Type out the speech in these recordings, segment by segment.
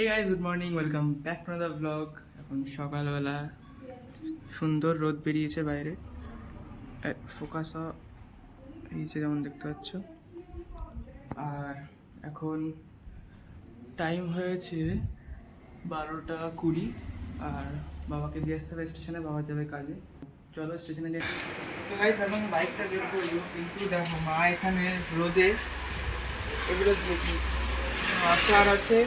Hey guys, good morning, welcome back to the blog. এখন সকালবেলা সুন্দর রোদ বেরিয়েছে বাইরে, ফোকাসও এইছে যেমন দেখতে পাচ্ছ। আর এখন টাইম হয়েছে 12:20। আর বাবাকে দিয়ে আসতে হবে স্টেশনে, বাবা যাবে কাজে। চলো স্টেশনে দেখি। তো গাইস এখন বাইকটা বের করবো, কিন্তু দেখো মা এখানে রোদে এগুলো দেখি আচার আছে,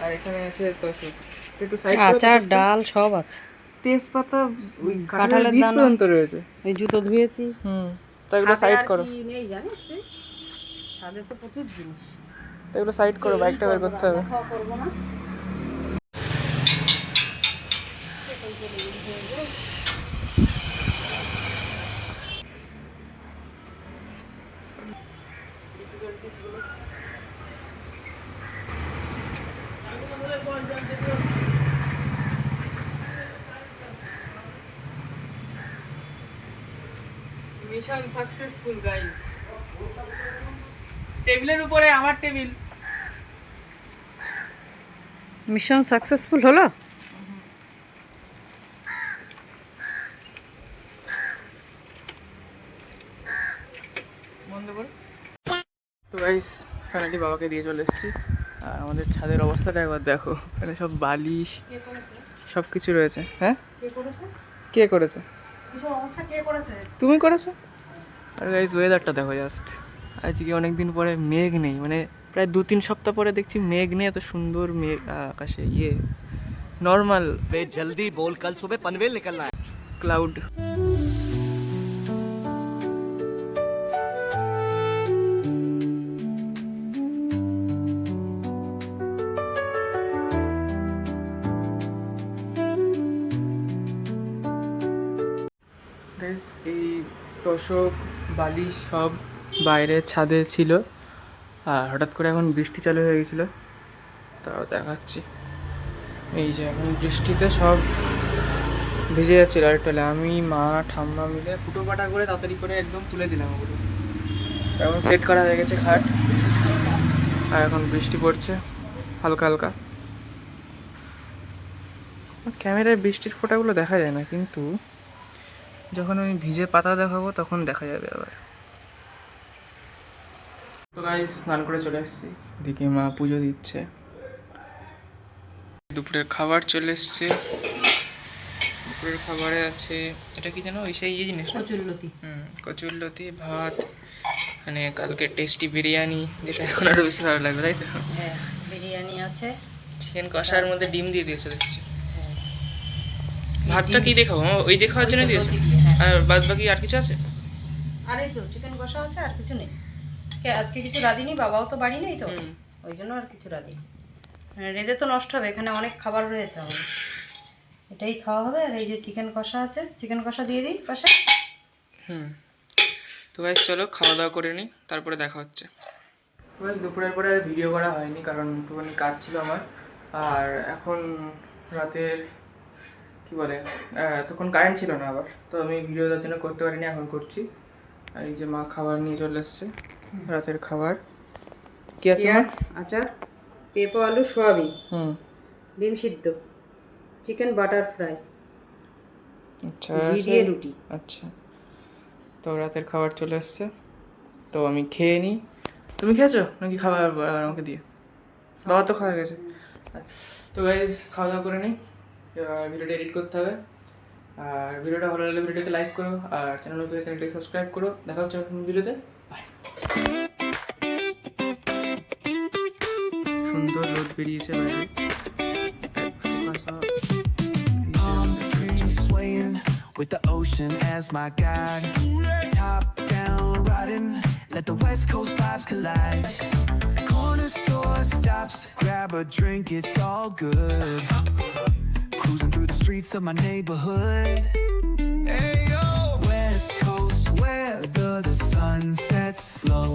আর এখানে আছে তোষক, একটু সাইড করে আচার ডাল সব আছে, তেজপাতা, ওই কাঁঠালের বীজ দানা পর্যন্ত রয়েছে। এই জুতো ধুয়েছি। তো এগুলো সাইড করো, নেই জানিস তুই, ছাদে তো প্রচুর জিনিস। তো এগুলো সাইড করো, বাইকটা বের করতে হবে। করবো না। Mission successful guys. টেবিলের উপরে আমার টেবিল। মিশন সাকসেসফুল হলো। বন্ধ করো। তো গাইস ফাইনালি বাবাকে দিয়ে চলে এসেছি। আর আমাদের ছাদের অবস্থাটা একবার দেখো, এখানে সব বালিশ সব কিছু রয়েছে। হ্যাঁ, কে করেছে? তুমি করেছো? আর গাইস ওয়েদারটা দেখো জাস্ট, আজকে অনেকদিন পরে মেঘ নেই, মানে প্রায় 2-3 সপ্তাহ পরে দেখছি মেঘ নেই। এত সুন্দর মেঘ আকাশে, নর্মাল जल्दी बोल, कल सुबह पनवेल निकलना है। ক্লাউড। এই তোষক বালিশ সব বাইরে ছাদে ছিল, আর হঠাৎ করে এখন বৃষ্টি চালু হয়ে গেছিলো। তাও দেখাচ্ছি, এই যে এখন বৃষ্টিতে সব ভিজে যাচ্ছিল। আর টলে আমি মা ঠাম্মা মিলে ফুটো পাটা করে তাড়াতাড়ি করে একদম তুলে দিলাম ওগুলো। এখন সেট করা হয়ে গেছে খাট, আর এখন বৃষ্টি পড়ছে হালকা হালকা। ক্যামেরায় বৃষ্টির ফোঁটাগুলো দেখা যায় না, কিন্তু যখন আমি ভিজে পাতা দেখাবো তখন দেখা যাবে আবার। তো গাইস স্নান করে চলে এসেছি, এদিকে মা পুজো দিচ্ছে। দুপুরের খাবার চলে এসছে। দুপুরের খাবারে আছে, এটা কি জানো, ওই সেই জিনিস কচুরলতি। কচুরলতি, ভাত, মানে কালকে টেস্টি বিরিয়ানি, যেটা এখন আরো বেশি ভালো লাগবে, তাই তো? হ্যাঁ, বিরিয়ানি আছে, চিকেন কষার মধ্যে ডিম দিয়ে দিয়েছে দেখছি। ভাতটা কি দেখাবো, ওই দেখার জন্য দিয়েছে। আর বাদ বাকি আর কিছু আছে? আর এই তো চিকেন কষা আছে, আর কিছু নেই। আজকে কিছু রাঁধিনি, বাবাও তো বাড়ি নেই তো, ওই জন্য আর কিছু রাঁধিনি। রেঁধে তো নষ্ট হবে, এখানে অনেক খাবার রয়েছে আমাদের, এটাই খাওয়া হবে। আর এই যে চিকেন কষা আছে, চিকেন কষা দিয়ে দিই পাশে। তো গাইস চলো খাওয়া দাওয়া করে নিই, তারপরে দেখা হচ্ছে। গাইস দুপুরের পরে আর ভিডিও করা হয়নি, কারণ একটুখানি কাজ ছিল আমার। আর এখন রাতের কি বলে, তখন কারেন্ট ছিল না আবার, তো আমি ভিডিও তার জন্য করতে পারিনি, এখন করছি। আর এই যে মা খাবার নিয়ে চলে এসছে, রাতের খাবার কি আছে মা? আচার, পেঁপো আলু সোয়াবিন, ডিম সিদ্ধ, চিকেন বাটার ফ্রাই, আচ্ছা ঘি দিয়ে রুটি। আচ্ছা, তো রাতের খাবার চলে এসছে, তো আমি খেয়ে নিই। তুমি খেয়েছো নাকি খাবার আমাকে দিয়ে? বাবা তো খাওয়া গেছে। আচ্ছা, তো গাইজ খাওয়া দাওয়া করে নিই, এবার ভিডিওটা এডিট করতে হবে। আর ভিডিওটা ভালো লাগলে ভিডিওটাকে লাইক করো, আর চ্যানেল নতুন চ্যানেলটাকে সাবস্ক্রাইব করো। দেখা হচ্ছে নতুন ভিডিওতে, বাই। সুন্দর রোদ বেরিয়েছে বাইরে, with the ocean as my guide. Top down riding, let the west coast vibes collide. Corner store stops, grab a drink, it's all good. Cruising through the streets of my neighborhood. Hey yo, west coast weather, the sun sets slow.